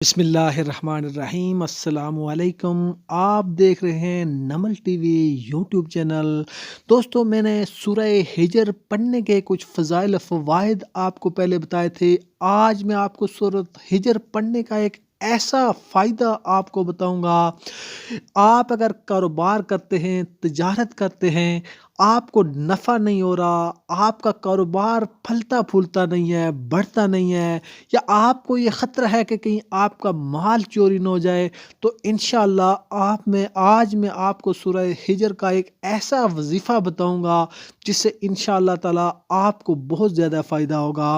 बिस्मिल्लाहिर्रहमानिर्रहीम। अस्सलाम वालेकुम। आप देख रहे हैं नमल टीवी यूट्यूब चैनल। दोस्तों, मैंने सूरह हिजर पढ़ने के कुछ फ़ज़ाइल फ़वाइद आपको पहले बताए थे। आज मैं आपको सूरह हिजर पढ़ने का एक ऐसा फ़ायदा आपको बताऊंगा। आप अगर कारोबार करते हैं, तिजारत करते हैं, आपको नफ़ा नहीं हो रहा, आपका कारोबार फलता फूलता नहीं है, बढ़ता नहीं है, या आपको ये ख़तरा है कि कहीं आपका माल चोरी ना हो जाए, तो इंशाअल्लाह आज मैं आपको सूरह हिजर का एक ऐसा वजीफ़ा बताऊंगा जिससे इंशाअल्लाह ताला आपको बहुत ज़्यादा फ़ायदा होगा।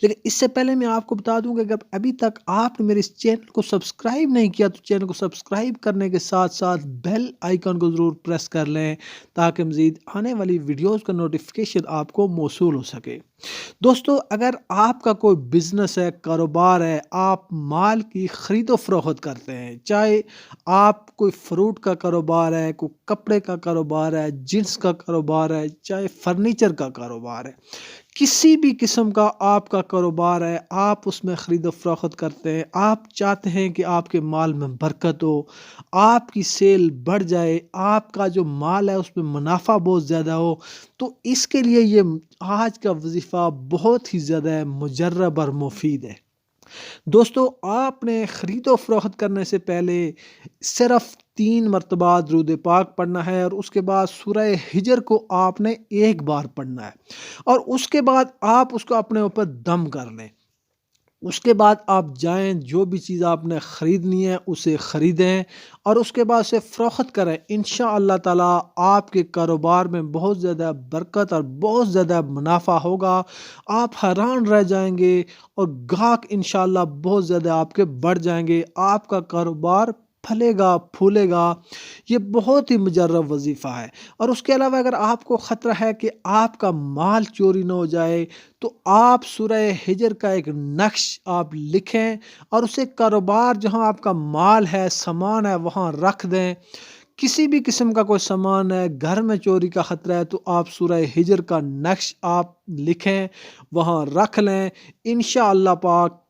लेकिन इससे पहले मैं आपको बता दूं कि अगर अभी तक आपने मेरे इस चैनल को सब्सक्राइब नहीं किया तो चैनल को सब्सक्राइब करने के साथ साथ बेल आइकन को ज़रूर प्रेस कर लें ताकि मज़ीद आने वाली वीडियोस का नोटिफिकेशन आपको मौसूल हो सके। दोस्तों, अगर आपका कोई बिजनेस है, कारोबार है, आप माल की खरीदो फरोख्त करते हैं, चाहे आप कोई फ्रूट का कारोबार है, कोई कपड़े का कारोबार है, जींस का कारोबार है, चाहे फर्नीचर का कारोबार है, किसी भी किस्म का आपका कारोबार है, आप उसमें ख़रीदो फरोख्त करते हैं, आप चाहते हैं कि आपके माल में बरकत हो, आपकी सेल बढ़ जाए, आपका जो माल है उसमें मुनाफा बहुत ज़्यादा हो, तो इसके लिए ये आज का वजीफ़ा बहुत ही ज़्यादा मुजर्रब और मुफीद है। दोस्तों, आपने ख़रीदो फरोख्त करने से पहले सिर्फ 3 मरतबा दुरूद पाक पढ़ना है और उसके बाद सूरह हिजर को आपने एक बार पढ़ना है और उसके बाद आप उसको अपने ऊपर दम कर लें। उसके बाद आप जाएं, जो भी चीज़ आपने ख़रीदनी है उसे ख़रीदें और उसके बाद से फ़रोख्त करें। इंशाअल्लाह ताला आपके कारोबार में बहुत ज़्यादा बरकत और बहुत ज़्यादा मुनाफा होगा। आप हैरान रह जाएंगे और ग्राहक इंशाअल्लाह बहुत ज़्यादा आपके बढ़ जाएंगे। आपका कारोबार फलेगा फूलेगा। ये बहुत ही मुजर्रब वजीफ़ा है। और उसके अलावा अगर आपको ख़तरा है कि आपका माल चोरी ना हो जाए, तो आप सूरह हिजर का एक नक्श आप लिखें और उसे कारोबार जहां आपका माल है, सामान है, वहां रख दें। किसी भी किस्म का कोई सामान है, घर में चोरी का खतरा है, तो आप सूरह हिजर का नक्श आप लिखें, वहां रख लें। इंशाअल्लाह पाक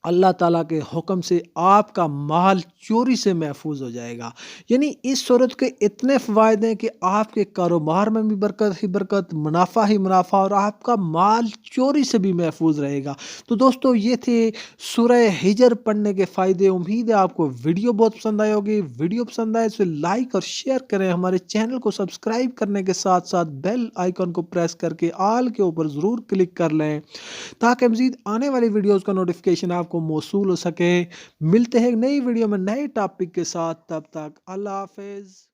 अल्लाह ताला के हुक्म से आपका माल चोरी से महफूज हो जाएगा। यानी इस सूरत के इतने फ़वायदे हैं कि आपके कारोबार में भी बरकत ही बरकत, मुनाफा ही मुनाफा और आपका माल चोरी से भी महफूज रहेगा। तो दोस्तों, ये थे सूरह हिजर पढ़ने के फ़ायदे। उम्मीद है आपको वीडियो बहुत पसंद आई होगी। वीडियो पसंद आए तो लाइक और शेयर करें। हमारे चैनल को सब्सक्राइब करने के साथ साथ बेल आइकन को प्रेस करके ऑल के ऊपर ज़रूर क्लिक कर लें ताकि मज़ीद आने वाली वीडियोस का नोटिफिकेशन आपको मौसूल हो सके। मिलते हैं नई वीडियो में नए टॉपिक के साथ। तब तक अल्लाह हाफ़िज़।